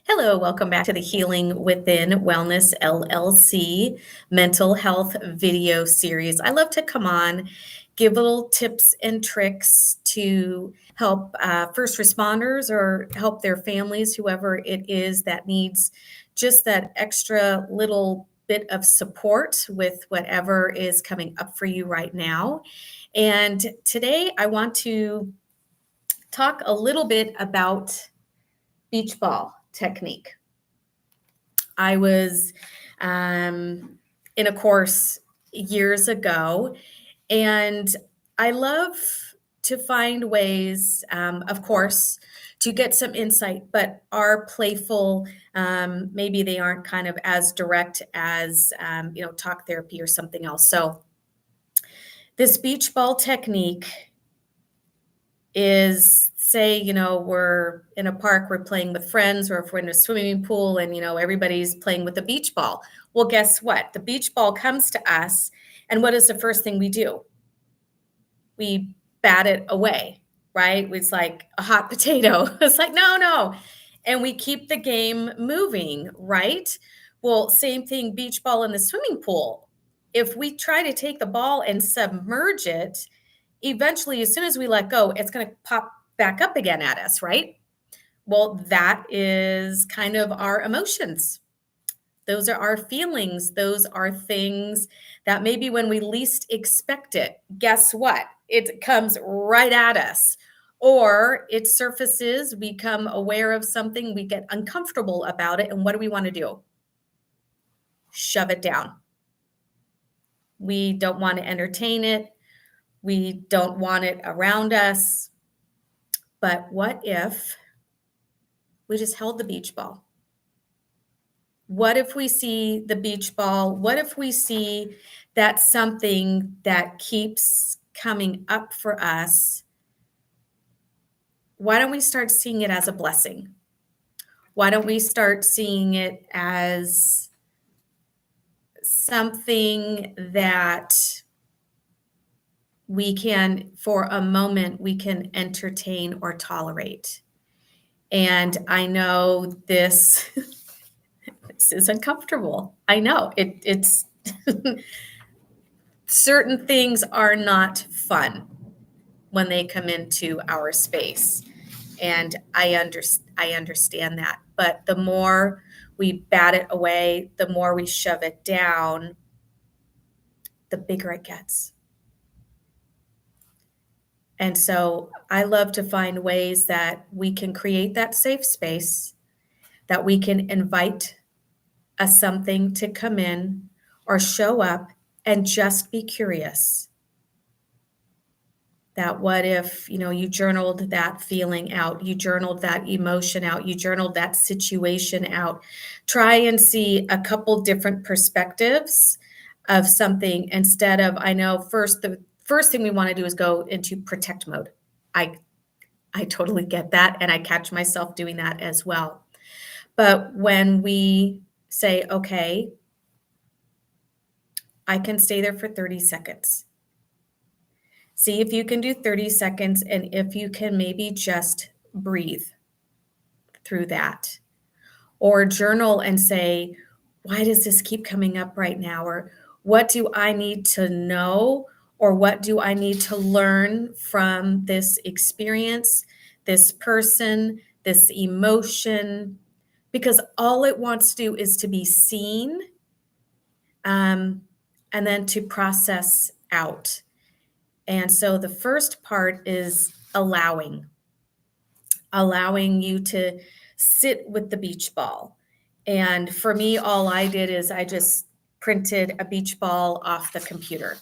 Hello, welcome back to the Healing Within Wellness LLC mental health video series. I love to come on, give little tips and tricks to help first responders or help their families, whoever it is that needs just that extra little bit of support with whatever is coming up for you right now. And today I want to talk a little bit about beach ball technique. I was in a course years ago, and I love to find ways, of course, to get some insight, but are playful. Maybe they aren't kind of as direct as, talk therapy or something else. So, this beach ball technique is say, we're in a park, we're playing with friends, or if we're in a swimming pool and, everybody's playing with the beach ball. Well, guess what? The beach ball comes to us, and what is the first thing we do? We bat it away, right? It's like a hot potato. It's like, no, no. And we keep the game moving, right? Well, same thing, beach ball in the swimming pool. If we try to take the ball and submerge it, eventually, as soon as we let go, it's going to pop back up again at us, right? Well, that is kind of our emotions. Those are our feelings. Those are things that maybe when we least expect it, guess what? It comes right at us. Or it surfaces, we become aware of something, we get uncomfortable about it. And what do we want to do? Shove it down. We don't want to entertain it. We don't want it around us. But what if we just held the beach ball? What if we see the beach ball? What if we see that something that keeps coming up for us? Why don't we start seeing it as a blessing? Why don't we start seeing it as something that we can, for a moment, we can entertain or tolerate? And I know this this is uncomfortable. I know it's certain things are not fun when they come into our space. And I understand that. But the more we bat it away, the more we shove it down, the bigger it gets. And so I love to find ways that we can create that safe space, that we can invite something to come in or show up and just be curious. That what if, you journaled that feeling out, you journaled that emotion out, you journaled that situation out. Try and see a couple different perspectives of something instead of, I know the first thing we want to do is go into protect mode. I totally get that, and I catch myself doing that as well. But when we say, okay, I can stay there for 30 seconds. See if you can do 30 seconds and if you can maybe just breathe through that. Or journal and say, why does this keep coming up right now? Or what do I need to know? Or what do I need to learn from this experience, this person, this emotion? Because all it wants to do is to be seen, and then to process out. And so the first part is allowing you to sit with the beach ball. And for me, all I did is I just printed a beach ball off the computer.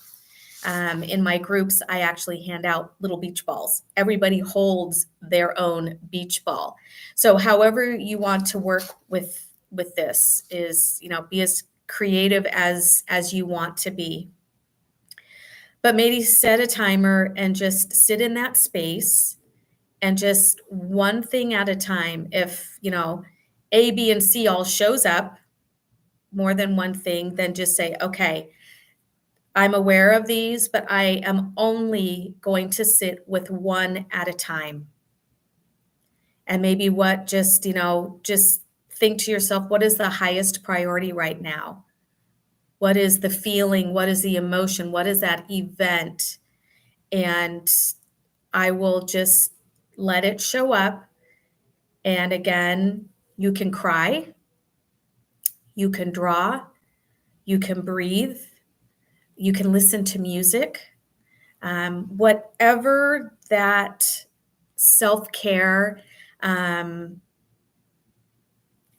In my groups, I actually hand out little beach balls. Everybody holds their own beach ball. So however you want to work with this is, be as creative as you want to be. But maybe set a timer and just sit in that space and just one thing at a time. If, A, B, and C all shows up, more than one thing, then just say, okay, I'm aware of these, but I am only going to sit with one at a time. And maybe just think to yourself, what is the highest priority right now? What is the feeling? What is the emotion? What is that event? And I will just let it show up. And again, you can cry, you can draw, you can breathe, you can listen to music, whatever that self-care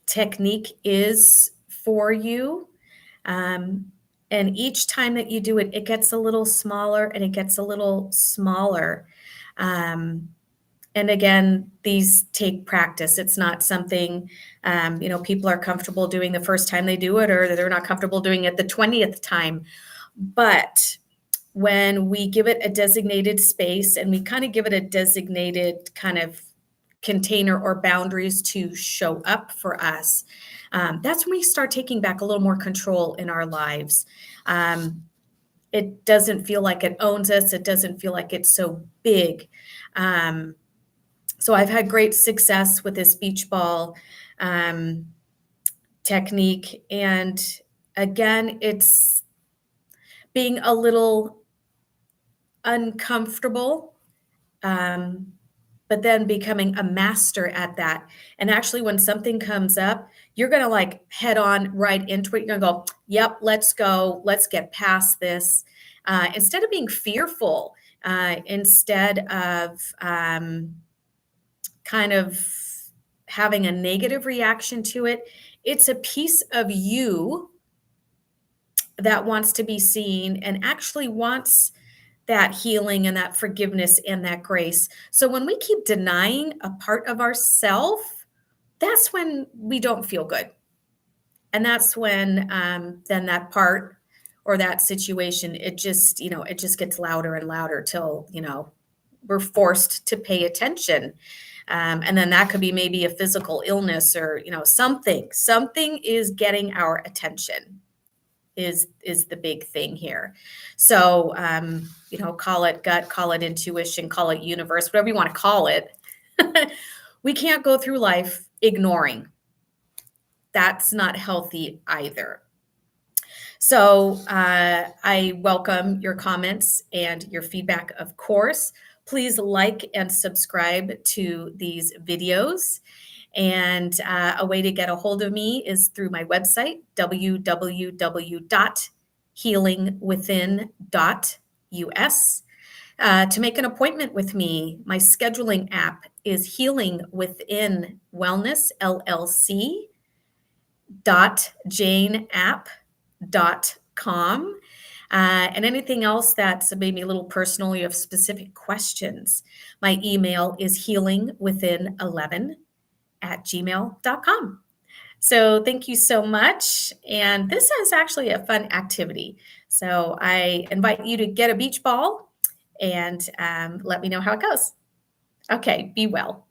technique is for you. And each time that you do it, it gets a little smaller and it gets a little smaller. And again, these take practice. It's not something, people are comfortable doing the first time they do it, or they're not comfortable doing it the 20th time. But when we give it a designated space and we kind of give it a designated kind of container or boundaries to show up for us, that's when we start taking back a little more control in our lives. It doesn't feel like it owns us. It doesn't feel like it's so big. So I've had great success with this beach ball technique. And again, it's being a little uncomfortable, but then becoming a master at that. And actually, when something comes up, you're going to like head on right into it. You're going to go, yep, let's go. Let's get past this. Instead of being fearful, instead of kind of having a negative reaction to it, it's a piece of you that wants to be seen and actually wants that healing and that forgiveness and that grace. So when we keep denying a part of ourself, that's when we don't feel good. And that's when then that part or that situation, it just gets louder and louder till, we're forced to pay attention. And then that could be maybe a physical illness or, something is getting our attention is the big thing here. So, call it gut, call it intuition, call it universe, whatever you want to call it. We can't go through life ignoring. That's not healthy either. So I welcome your comments and your feedback, of course. Please like and subscribe to these videos. And a way to get a hold of me is through my website, www.healingwithin.us. To make an appointment with me, my scheduling app is Healing Within Wellness LLC .janeapp.com. And anything else that's maybe a little personal, you have specific questions, my email is healingwithin11@gmail.com. So thank you so much. And this is actually a fun activity. So I invite you to get a beach ball and let me know how it goes. Okay, be well.